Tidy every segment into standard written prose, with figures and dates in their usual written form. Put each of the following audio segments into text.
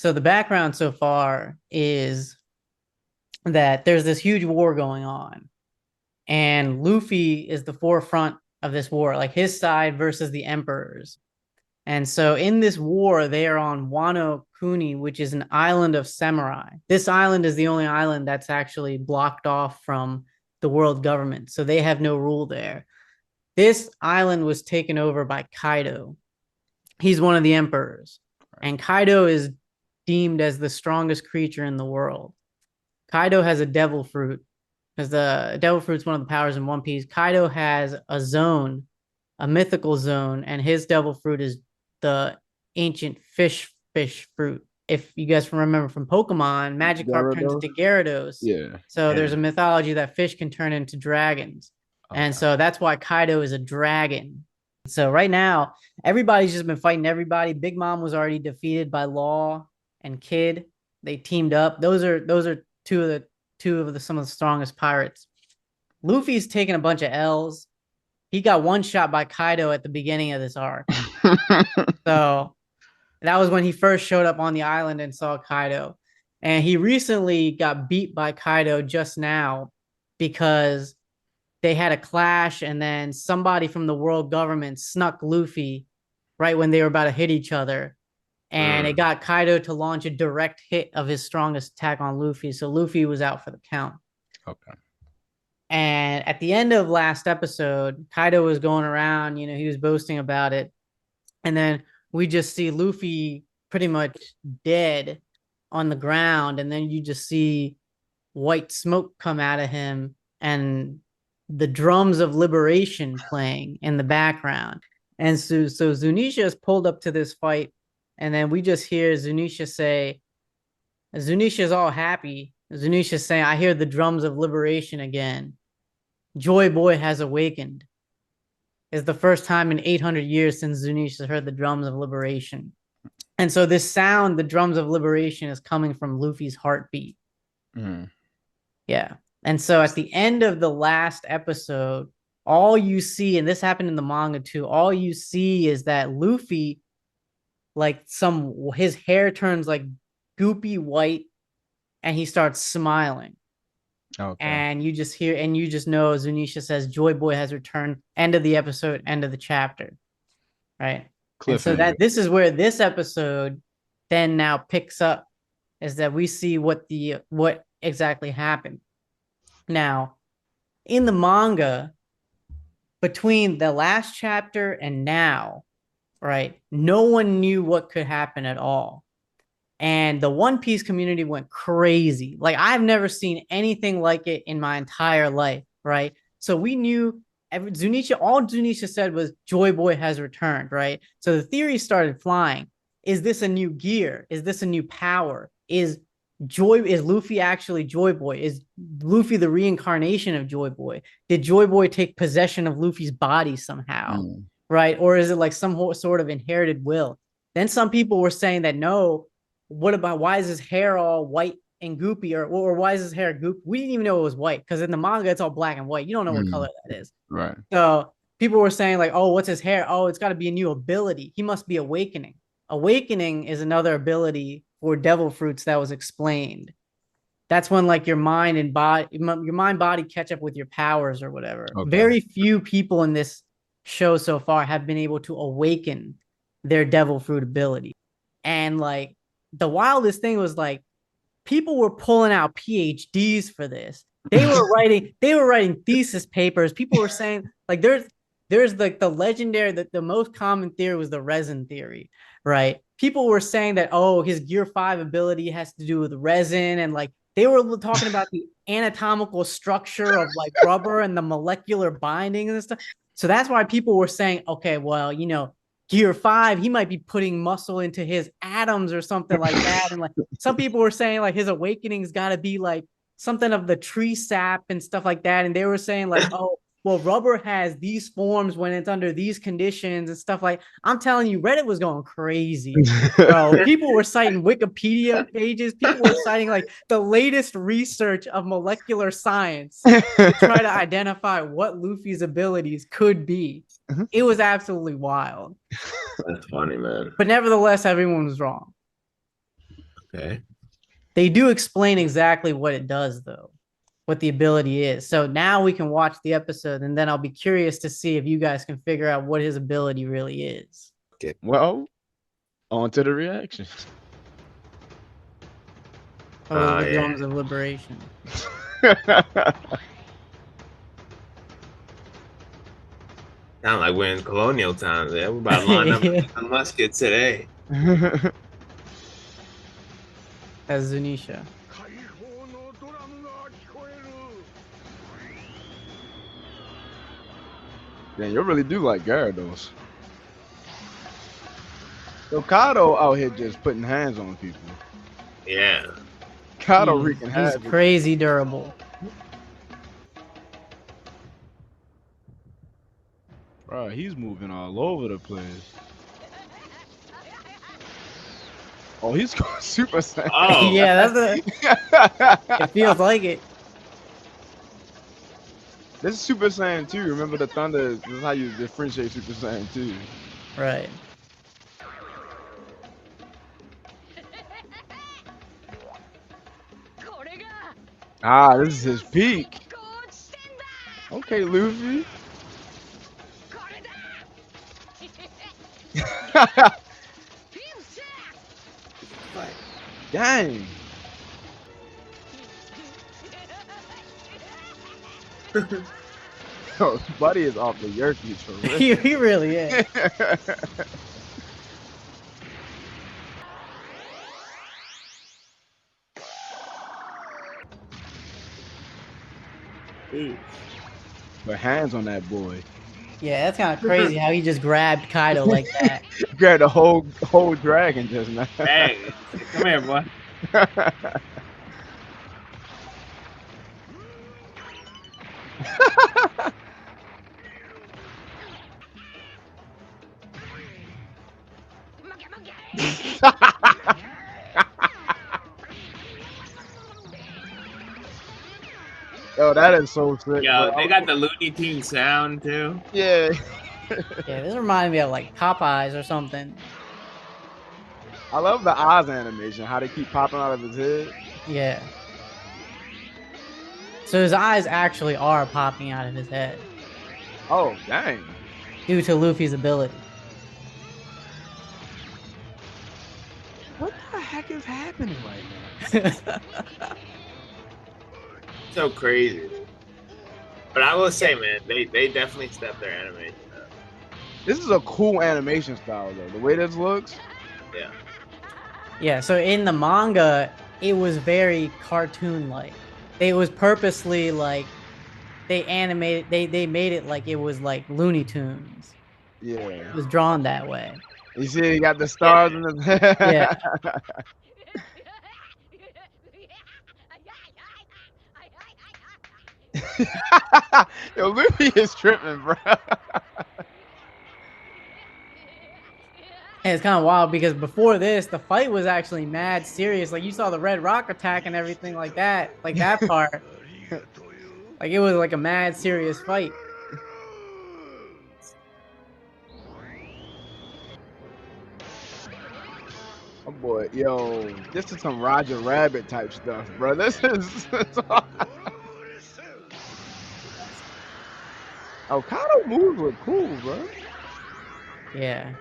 So the background so far is that there's this huge war going on, and Luffy is the forefront of this war, like his side versus the emperors. And so in this war, they are on Wano Kuni, which is an island of samurai. This island is the only island that's actually blocked off from the world government. So they have no rule there. This island was taken over by Kaido. He's one of the emperors. And Kaido is deemed as the strongest creature in the world. Kaido has a devil fruit because the devil fruit is one of the powers in One Piece. Kaido has a zone, a mythical zone, and his devil fruit is the ancient fish fruit. If you guys remember from Pokemon, Magikarp turns Gyarados? into Gyarados. Yeah. So there's a And mythology that fish can turn into dragons. And okay. so that's why Kaido is a dragon. So right now, everybody's just been fighting everybody. Big Mom was already defeated by Law and Kid. They teamed up. Those are two of the some of the strongest pirates. Luffy's taking a bunch of L's. He got one shot by Kaido at the beginning of this arc. So that was when he first showed up on the island and saw Kaido. And he recently got beat by Kaido just now because they had a clash, and then somebody from the world government snuck Luffy right when they were about to hit each other. And it Mm, got Kaido to launch a direct hit of his strongest attack on Luffy. So Luffy was out for the count. okay. And at the end of last episode, Kaido was going around, he was boasting about it. And then we just see Luffy pretty much dead on the ground. And then you just see white smoke come out of him and the drums of liberation playing in the background. And so Zunisha is pulled up to this fight. And then we just hear Zunisha say, Zunisha's all happy. Zunisha's saying, I hear the drums of liberation again. Joy Boy has awakened. It's the first time in 800 years since Zunisha heard the drums of liberation. And so this sound, the drums of liberation, is coming from Luffy's heartbeat. Mm, Yeah. And so at the end of the last episode, all you see, and this happened in the manga too, all you see is that Luffy, his hair turns like goopy white and he starts smiling. okay. And you just hear, and you just know Zunisha says, Joy Boy has returned. End of the episode, end of the chapter. Right. And so Cliffhanger. that this is where this episode then now picks up, is that we see what exactly happened. Now, in the manga, between the last chapter and now, right, no one knew what could happen at all. And the One Piece community went crazy. Like, I've never seen anything like it in my entire life, right? So we knew all Zunisha said was Joy Boy has returned, right? So the theory started flying. Is this a new gear? Is this a new power? Is Luffy actually Joy Boy? Is Luffy the reincarnation of Joy Boy? Did Joy Boy take possession of Luffy's body somehow? Mm, Right? Or is it like some sort of inherited will? Then some people were saying that no, what about why is his hair all white and goopy, or why is his hair goop? We didn't even know it was white because in the manga it's all black and white. You don't know what color mm, that is. right. So people were saying like, oh, what's his hair? Oh, it's got to be a new ability. He must be awakening. Awakening is another ability for devil fruits that was explained. That's when like your mind body catch up with your powers or whatever. Okay. Very few people in this show so far have been able to awaken their devil fruit ability. And like the wildest thing was like people were pulling out PhDs for this. They were writing thesis papers. People were saying like there's like the legendary the most common theory was the resin theory, right? People were saying that oh, his gear 5 ability has to do with resin, and like they were talking about the anatomical structure of like rubber and the molecular binding and stuff. So that's why people were saying, okay, well, gear 5, he might be putting muscle into his atoms or something like that. And like some people were saying like his awakening's got to be like something of the tree sap and stuff like that. And they were saying like, oh, well, rubber has these forms when it's under these conditions and stuff like. I'm telling you, Reddit was going crazy, bro. People were citing Wikipedia pages. People were citing like the latest research of molecular science to try to identify what Luffy's abilities could be. It was absolutely wild. That's funny, man. But nevertheless, everyone was wrong. Okay. They do explain exactly what it does, though, what the ability is. So now we can watch the episode, and then I'll be curious to see if you guys can figure out what his ability really is. Okay. Well, on to the reactions. Oh, the Yeah. drums of liberation. Sound like we're in colonial times. Yeah, we're about to line up a musket today. As Zunisha. Man, you really do like Gyarados. So Kado out here just putting hands on people. Yeah. Kado wreaking He's havoc. crazy durable. Bro, he's moving all over the place. Oh, he's going Super Saiyan. Oh. Yeah, it feels like it. This is Super Saiyan 2. Remember the thunder? This is how you differentiate Super Saiyan 2. Right. Ah, this is his peak. Okay, Luffy. Dang. Yo, Buddy is off the Yerkes for real. He really is. Put hands on that boy. Yeah, that's kind of crazy how he just grabbed Kaido like that. Grabbed the whole dragon just now. Hey, come here, boy. Yo, that is so sick. Yo, bro. they got the Looney Tune sound too. Yeah. Yeah, this reminded me of like Popeyes or something. I love the eyes animation, how they keep popping out of his head. Yeah. So his eyes actually are popping out of his head Oh, dang. due to Luffy's ability. What the heck is happening right now? So crazy. But I will say, man, they definitely stepped their animation up. This is a cool animation style, though. The way this looks. Yeah. Yeah, so in the manga, it was very cartoon-like. It was purposely like they animated, they made it like it was like Looney Tunes. Yeah. It was drawn that way. You see, he got the stars in his head. Yeah. Yo, Luffy is tripping, bro. And it's kind of wild because before this, the fight was actually mad serious. Like you saw the Red Rock attack and everything like that part. Like it was like a mad serious fight. Oh boy, yo, this is some Roger Rabbit type stuff, bro. This is. Oh, Kado moves were cool, bro. Yeah.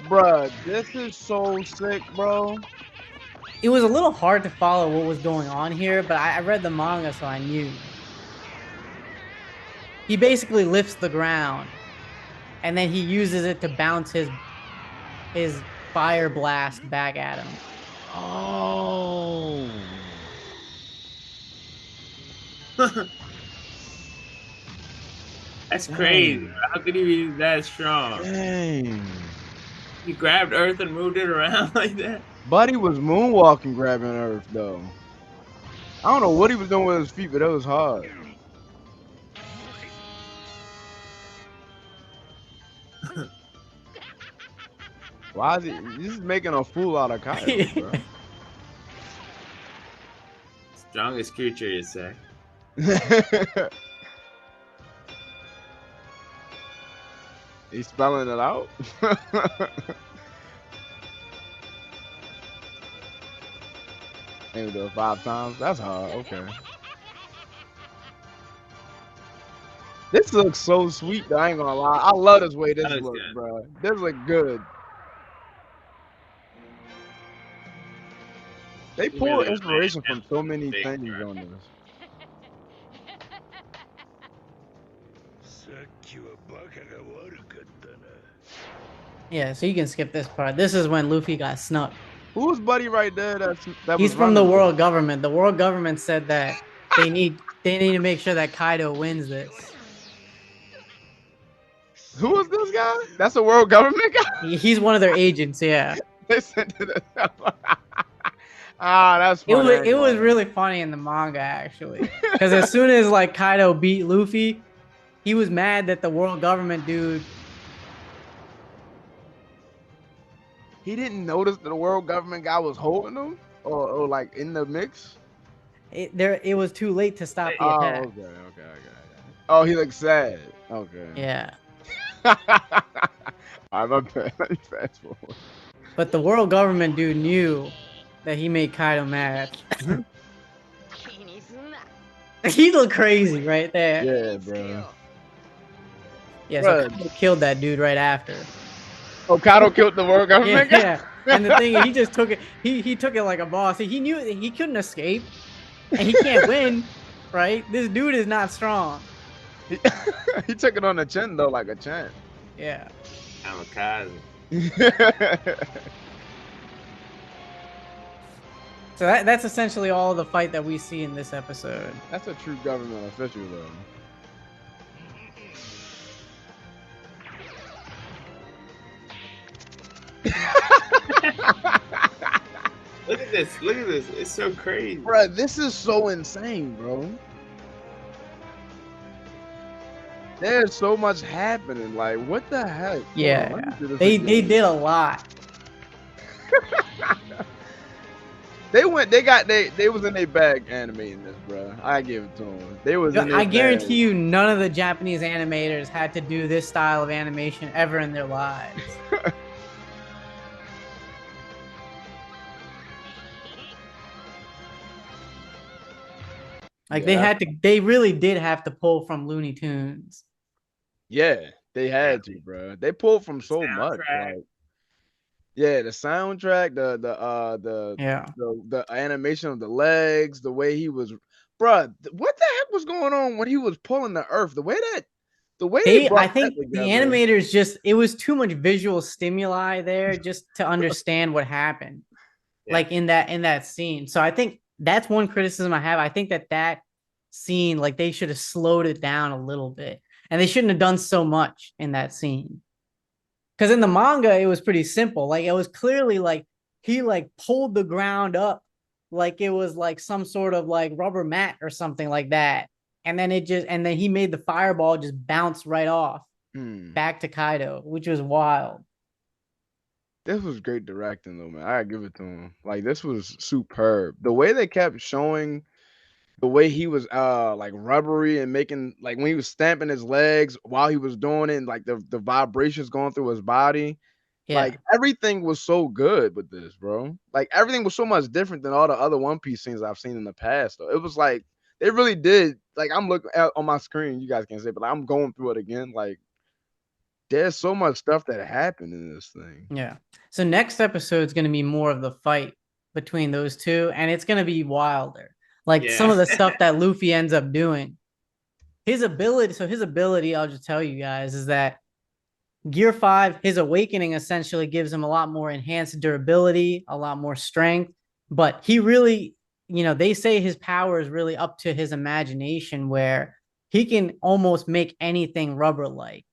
Bruh, this is so sick, bro. It was a little hard to follow what was going on here, but I read the manga, so I knew. He basically lifts the ground, and then he uses it to bounce his fire blast back at him. Oh. That's crazy. How could he be that strong? Dang. He grabbed Earth and moved it around like that. Buddy was moonwalking grabbing Earth, though. I don't know what he was doing with his feet, but that was hard. Why is he? He's making a fool out of Kaido, bro. Strongest creature, you say? He's spelling it out. Maybe do it 5 times. That's hard. Okay. This looks so sweet. Though. I ain't gonna lie. I love this way this That looks looks, good. bro. This look good. They He pull really was made inspiration from so many big things director. on this. Yeah, so you can skip this part. This is when Luffy got snuck. Who's buddy right there? That He's was from the running this? world government. The world government said that they need to make sure that Kaido wins this. Who is this guy? That's a world government guy. He's one of their agents. Yeah, They sent to the. Ah, that's it funny. was it was really funny in the manga actually, because as soon as like Kaido beat Luffy, he was mad that the world government dude. He didn't notice that the world government guy was holding him, or like in the mix. It was too late to stop the Oh, attack. okay. Oh, he looks sad. Okay. Yeah, I'm not bad. Let me fast forward. but the world government dude knew that he made Kaido mad. He looked crazy right there. Yeah, bro. Yeah, so Bruh. Kaido killed that dude right after. Oh, Kaido killed the world Yeah, government guy. yeah. And the thing is, he just took it. He took it like a boss. He knew that he couldn't escape, and he can't win, right? This dude is not strong. He took it on the chin though, like a champ. Yeah. Kamikaze. So that's essentially all the fight that we see in this episode. That's a true government official though. Look at this. Look at this. It's so crazy. Bro, this is so insane, bro. There's so much happening. Like, what the heck? Yeah, Hold on, let me do this they again. did a lot. They was in their bag animating this, bro. I give it to them. They was in their I guarantee bag. you, none of the Japanese animators had to do this style of animation ever in their lives. Like Yeah, they really did have to pull from Looney Tunes. yeah, they had to, bro. They pulled from so much. Soundtrack. Like, yeah, the soundtrack, Yeah. the animation of the legs, the way he was, bro. What the heck was going on when he was pulling the earth? The way they I brought that think the together. animators it was too much visual stimuli there just to understand what happened. Yeah. Like in that scene. So I think that's one criticism I have. I think that scene, like they should have slowed it down a little bit, and they shouldn't have done so much in that scene. Because in the manga, it was pretty simple. Like it was clearly like he like pulled the ground up, like it was like some sort of like rubber mat or something like that, and then he made the fireball just bounce right off back to Kaido, which was wild. This was great directing, though, man. I gotta give it to him. Like, this was superb. The way they kept showing the way he was like rubbery and making like when he was stamping his legs while he was doing it, and like the vibrations going through his body. Yeah. Like everything was so good with this, bro. Like everything was so much different than all the other One Piece scenes I've seen in the past. Though it was like they really did. Like I'm looking at on my screen, you guys can't see, but I'm going through it again. Like there's so much stuff that happened in this thing. Yeah. So next episode is going to be more of the fight between those two, and it's going to be wilder. Like some of the stuff that Luffy ends up doing. His ability, I'll just tell you guys, is that Gear 5, his awakening essentially gives him a lot more enhanced durability, a lot more strength, but he really, they say his power is really up to his imagination where he can almost make anything rubber-like.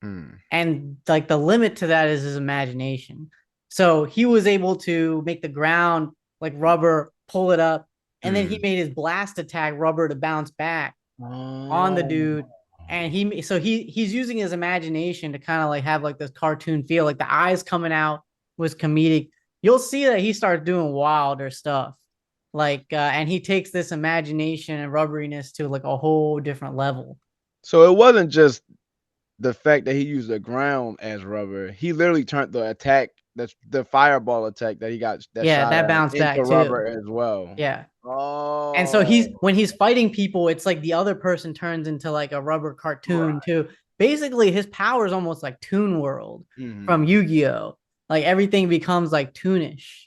And like the limit to that is his imagination. So he was able to make the ground like rubber, pull it up, and then he made his blast attack rubber to bounce back on the dude. And he's using his imagination to kind of like have like this cartoon feel, like the eyes coming out was comedic. You'll see that he starts doing wilder stuff. Like and he takes this imagination and rubberiness to like a whole different level. So it wasn't just the fact that he used the ground as rubber, he literally turned the attack, that's the fireball attack that he got that Yeah, shot that at him bounced into back too. rubber as well. Yeah. And so Oh. when he's fighting people, it's like the other person turns into like a rubber cartoon Right. too. Basically, his power is almost like Toon World from Hmm. Yu-Gi-Oh. Like everything becomes like toonish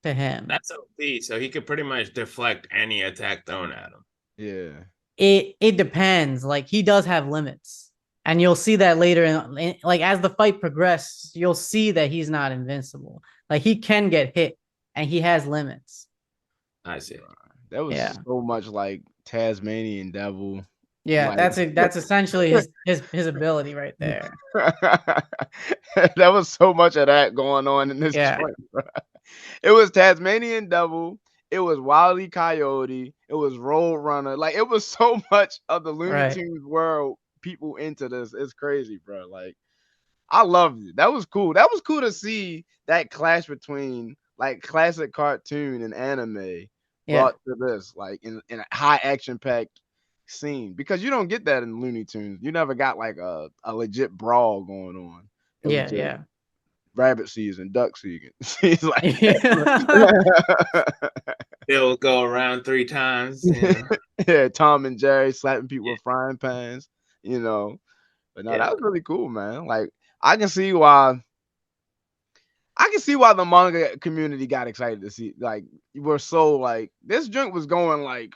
to him. That's OP. So he could pretty much deflect any attack thrown at him. Yeah. It depends. Like he does have limits. And you'll see that later like as the fight progresses, you'll see that he's not invincible. Like he can get hit and he has limits. I see. That was Yeah. so much like Tasmanian Devil. Yeah, Like that's essentially his ability right there. that was so much of that going on in this Yeah. joint, bro. It was Tasmanian Devil, it was Wile E. Coyote, it was Road Runner. Like it was so much of the Looney Right. Tunes world people into this. It's crazy, bro. Like I loved it. That was cool. That was cool to see that clash between like classic cartoon and anime Yeah. brought to this, like in a high action packed scene. Because you don't get that in Looney Tunes. You never got like a legit brawl going on. It was Yeah, just yeah. rabbit season, duck season. It's like Yeah. He'll go around 3 times. Yeah. yeah, Tom and Jerry slapping people with frying pans, you know. But no, that Yeah. was really cool, man. Like I can see why I can see why the manga community got excited to see. Like, we're so like this joint was going like,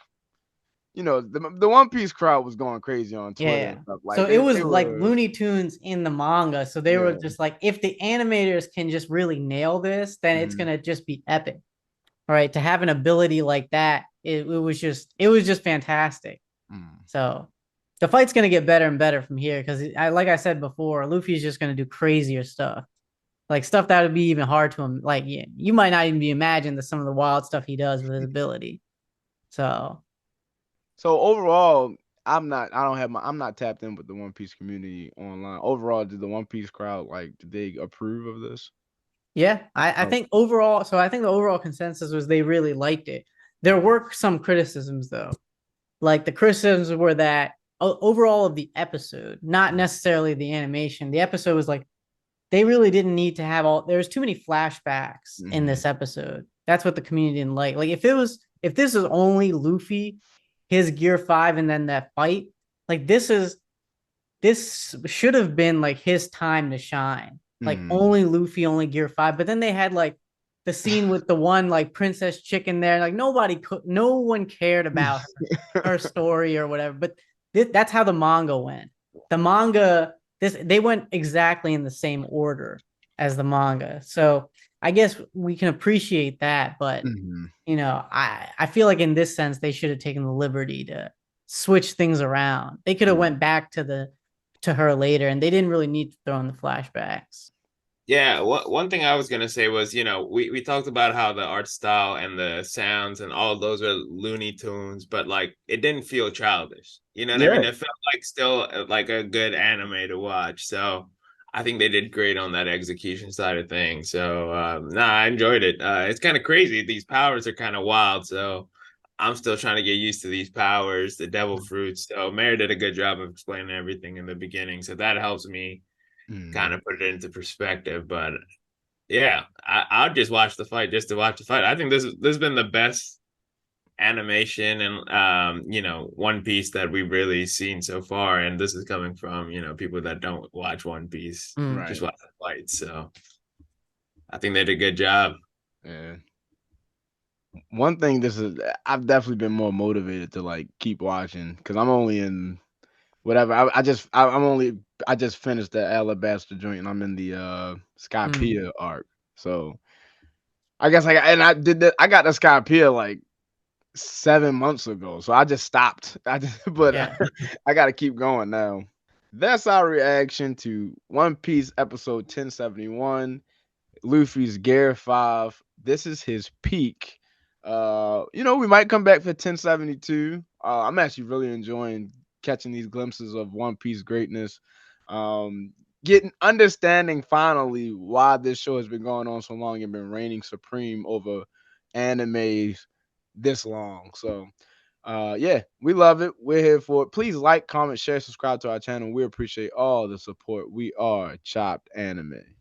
the One Piece crowd was going crazy on Yeah, Twitter yeah. and stuff. So Like, it they was like were, Looney Tunes in the manga. So they were yeah, just like, if the animators can just really nail this, then it's mhm, gonna just be epic. All right. To have an ability like that, it was just fantastic. mm. So the fight's gonna get better and better from here because like I said before, Luffy's just gonna do crazier stuff. Like stuff that would be even hard to him. Like, yeah, you might not even be imagined that some of the wild stuff he does with his ability. So So overall, I'm not tapped in with the One Piece community online. Overall, did the One Piece crowd did they approve of this? yeah, I Oh, think overall, so I think the overall consensus was they really liked it. There were some criticisms though. Like the criticisms were that overall of the episode, not necessarily the animation. The episode was like they really didn't need to have all. There was too many flashbacks in mm-hmm. this episode. That's what the community didn't like. Like if this was only Luffy, his Gear 5, and then that fight, like this should have been like his time to shine. Like Mm-hmm. only Luffy, only Gear 5. But then they had like the scene with the one like princess chicken there. Like no one cared about her story or whatever. But that's how the manga went. The manga, they went exactly in the same order as the manga. So I guess we can appreciate that, but Mm-hmm. I feel like in this sense they should have taken the liberty to switch things around. They could have went back to her later, and they didn't really need to throw in the flashbacks. Yeah, one thing I was gonna say was, we talked about how the art style and the sounds and all of those are Looney Tunes, but like it didn't feel childish. You know what I Yeah. mean? It felt like still like a good anime to watch. So I think they did great on that execution side of things. So nah, I enjoyed it. It's kind of crazy. These powers are kind of wild. So I'm still trying to get used to these powers, the devil fruits. So Mary did a good job of explaining everything in the beginning. So that helps me kind Mm. of put it into perspective. But yeah, I'll just watch the fight just to watch the fight. I think this has been the best animation and One Piece that we've really seen so far. And this is coming from people that don't watch One Piece, Mm. just Right. watch the fights. So I think they did a good job. Yeah. One thing I've definitely been more motivated to keep watching because I'm only in whatever. I just finished the Alabasta joint and I'm in the Mm. Skypiea arc. So I guess I got the Skypiea 7 months ago. So I just stopped. But Yeah. I got to keep going now. That's our reaction to One Piece episode 1071. Luffy's Gear 5. This is his peak. We might come back for 1072. I'm actually really enjoying catching these glimpses of One Piece greatness. Um, Getting understanding finally why this show has been going on so long and been reigning supreme over animes this long. So Yeah, we love it. We're here for it. Please like, comment, share, subscribe to our channel. We appreciate all the support. We are Chopped Anime.